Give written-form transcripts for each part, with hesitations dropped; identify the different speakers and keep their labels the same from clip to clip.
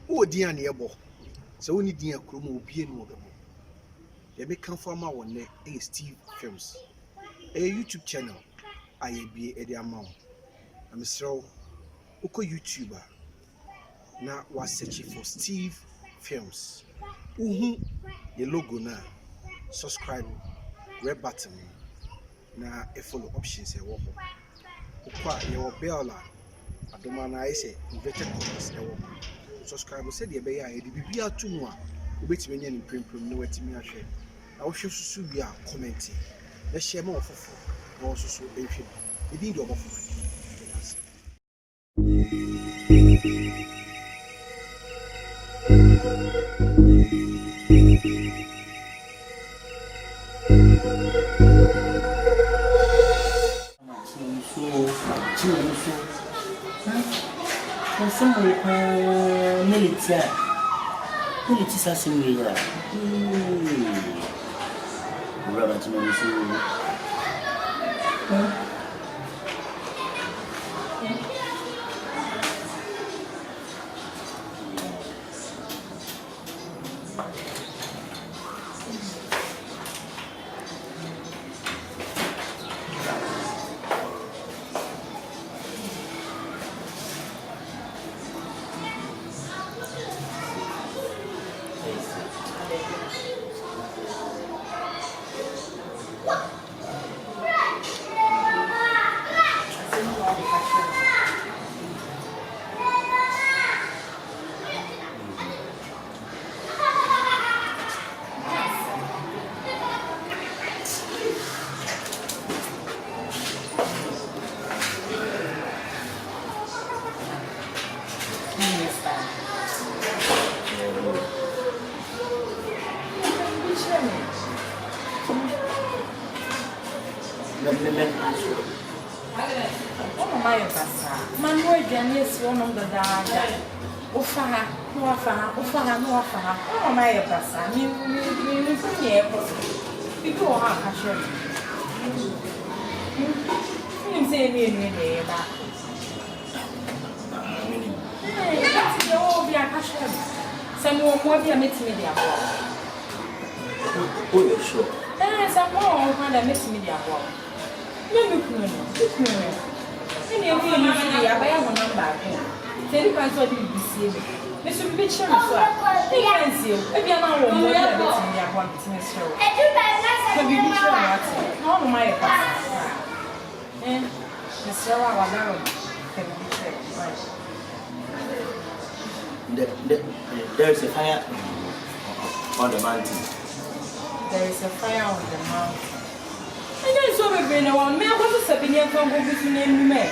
Speaker 1: Oh, dear nearbo. So we need dear Chromo be no. They may come from our neck, a Steve Films, a YouTube channel. I be a dear mount. I'm so Oko YouTuber. Now was searching for Steve Films. Uhu, the logo now. Subscribe, red button. Now a follow options a walk. Ukwa your bell. I don't mind. I say inverted commas a walk. Subscribe. Said the bay. I did be a 2 more. Which many in print no way to me. I share. I wish you to be commenting. Let's share more for also so if you didn't go off.
Speaker 2: Somebody military assassin. Robert one of the dad. Ofaha, no afaha. Oh, my passa. Me, people are actually. You say me, that. Oh, be a passion. Some more be a media. Oh, sure. Some more kind of media. No. Any of you I buy one number. Tell you can't be deceived. This will be sure. Thank you. If you are not one, you are betting your one business show. Can be sure what? No, my past. And the Sarah was can be said. There is a fire on the mountain. There is a fire on the mountain. I don't so we been one. Me, I want to say, "Be from who is name me."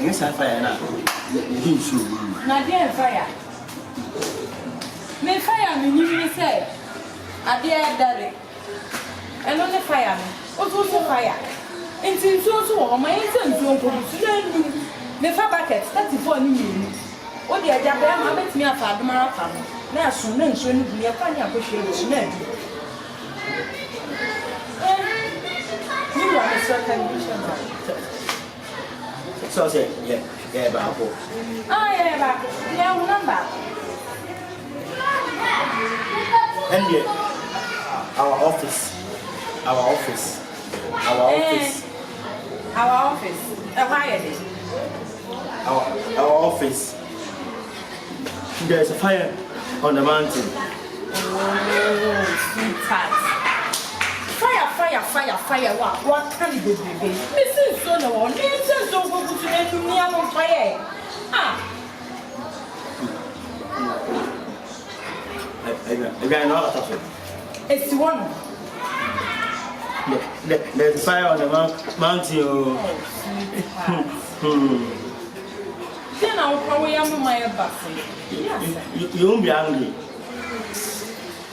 Speaker 2: Yes, I fire now. Nadia fire. Me fire me, you say. I dare daddy. And on the fire me. What was the fire? And since also, my incense don't go to the fire bucket. That's the one you. What the idea? I met me a father marathon. Now, soon and soon, we are funny appreciation. You are a certain mission. So, say, yeah, Babu. Yeah, number. And yet, our office. Our office. There's a fire on the mountain. Oh, sweetheart. Fire. What can you do, baby? Mrs. Sono, Mrs. Zogo to me on fire. I know. It's one. There's fire on the mountain. Oh, then I'll probably am my bus. You won't be angry.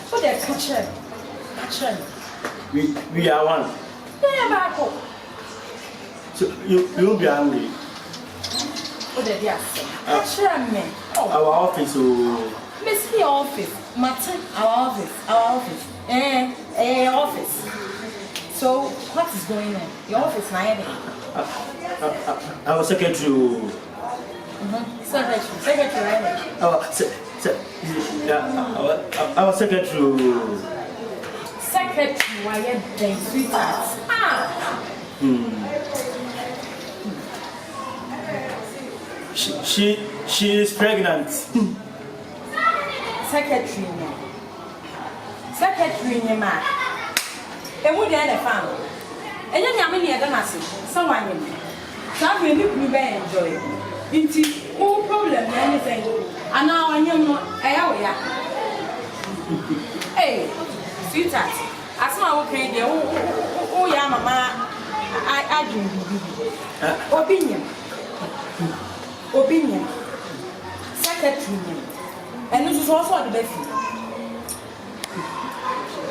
Speaker 2: But they're catching. We are one. So you won't be angry. What did you say? Our office. Miss the office. Martin, our office. Office. So, what is going on? Your office now?
Speaker 3: Our secretary.
Speaker 2: Secretary, right?
Speaker 3: Our secretary.
Speaker 2: Secretary, why are they sweetheart?
Speaker 3: She is pregnant.
Speaker 2: Secretary, ma. And what the family? And then I'm in the other massive. Someone you may enjoy it. No problem, anything. And now I am not. Hey, sweetheart, as my okay, dear. Oh, yeah, Mama. I drink. Opinion. Secretary. And this is also the best.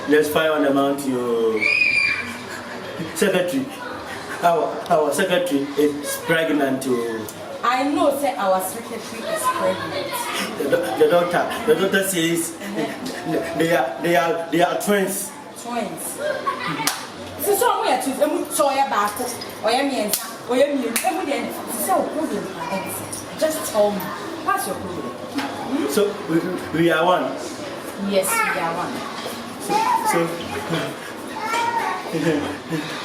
Speaker 3: Let's fire on the mount your secretary. Our secretary is pregnant.
Speaker 2: I know, say our secretary is pregnant.
Speaker 3: The doctor says they are twins.
Speaker 2: Twins. So somewhere to them, so I back or me, just tell me, what's your problem?
Speaker 3: So we are one.
Speaker 2: Yes, we are one.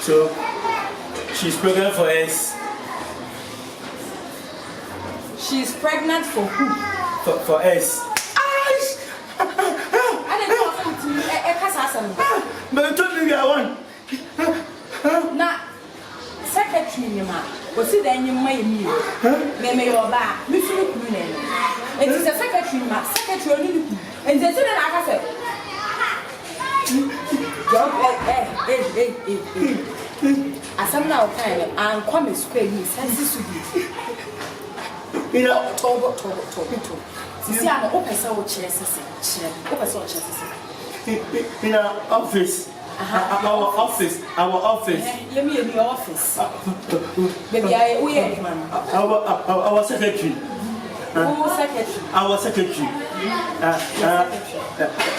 Speaker 3: So she's pregnant for us.
Speaker 2: She's pregnant for who?
Speaker 3: For us.
Speaker 2: I didn't know to me.
Speaker 3: But you told me we are one.
Speaker 2: Now, secretary, was it then you may me? Maybe your back, Miss Lukunen. It is a secretary, secretary, and they said that I said. As I'm now kind of, I'm coming square, you senses to be. You know, talk. See, I'm open so chesses, open so chesses.
Speaker 3: In our office. Our office.
Speaker 2: You mean in your office? Maybe I weird man.
Speaker 3: Our secretary.
Speaker 2: Who secretary?
Speaker 3: Our secretary.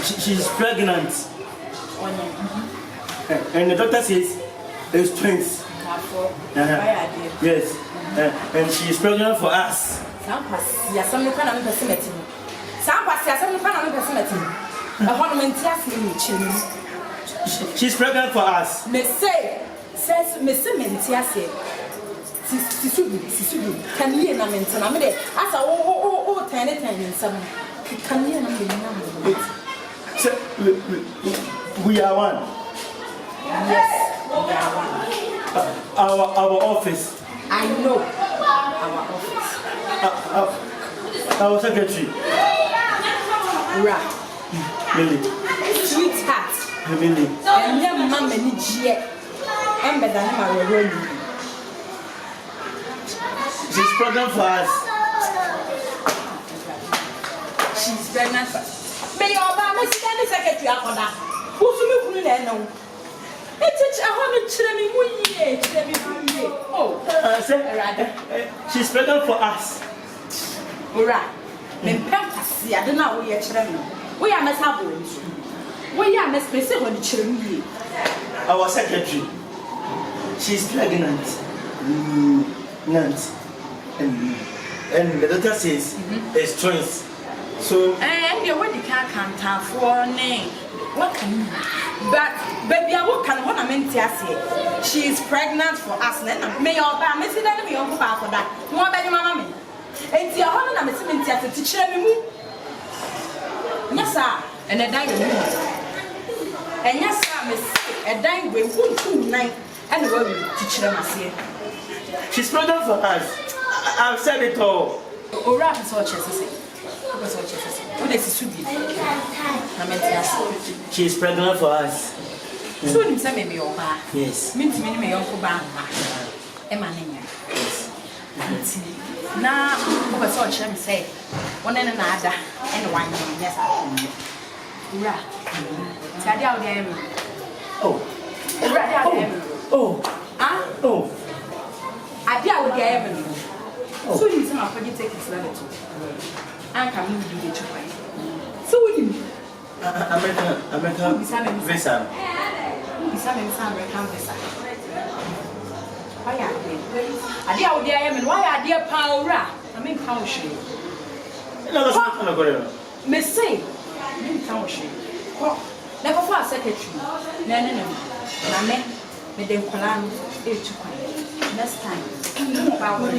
Speaker 3: She's pregnant. And the doctor says there's twins. Yes. And she is pregnant for us. She's pregnant for us. So we are one.
Speaker 2: Yes, we are one.
Speaker 3: Our office.
Speaker 2: I know our office.
Speaker 3: Our secretary.
Speaker 2: Right.
Speaker 3: Millie.
Speaker 2: Sweetheart.
Speaker 3: Millie.
Speaker 2: And your mama needs yet. And better than my room.
Speaker 3: She's pregnant for us.
Speaker 2: She's pregnant for us. May your mama sit down the secretary after that. Who's looking at no? It's a hundred children. Oh,
Speaker 3: she's pregnant for us.
Speaker 2: Alright. Then Pampasy, I don't know where you're children. We are Miss Habbons. We are Miss Bessie when the children.
Speaker 3: Our secretary. She's pregnant. And the doctor says it's twins. So
Speaker 2: and you what you can't count for name. What can you? But baby, I what can what I meant to say? She is pregnant for us. Then may your bam, Missy, that me on for that. More than your mamma. And the other I'm a to teach me. Yes, sir, and a dying woman. And yes, sir, Miss a dying way, 1 night, and the world teach them as here.
Speaker 3: She's pregnant for us. I've said it all.
Speaker 2: Or rather, so chesses. What is it?
Speaker 3: She is pregnant for us.
Speaker 2: So you say maybe your bar.
Speaker 3: Yes.
Speaker 2: Mean to me, my uncle bar. Emma. Now, what saw him say? One and another, and one. Yes, right. Tell you again.
Speaker 3: Oh,
Speaker 2: I deal with the avenue. So you say, my friend, take his letter. I can move you to find. So we can.
Speaker 3: American visa.
Speaker 2: bisa me nsa American visa. Why are they? Ade a wo dey am no why are they power? I mean power she.
Speaker 3: No, that's not gonna go.
Speaker 2: Me say, me power she. Ko, na ko for secretary. Na me dem kola no e tu kwan. Next time. No power.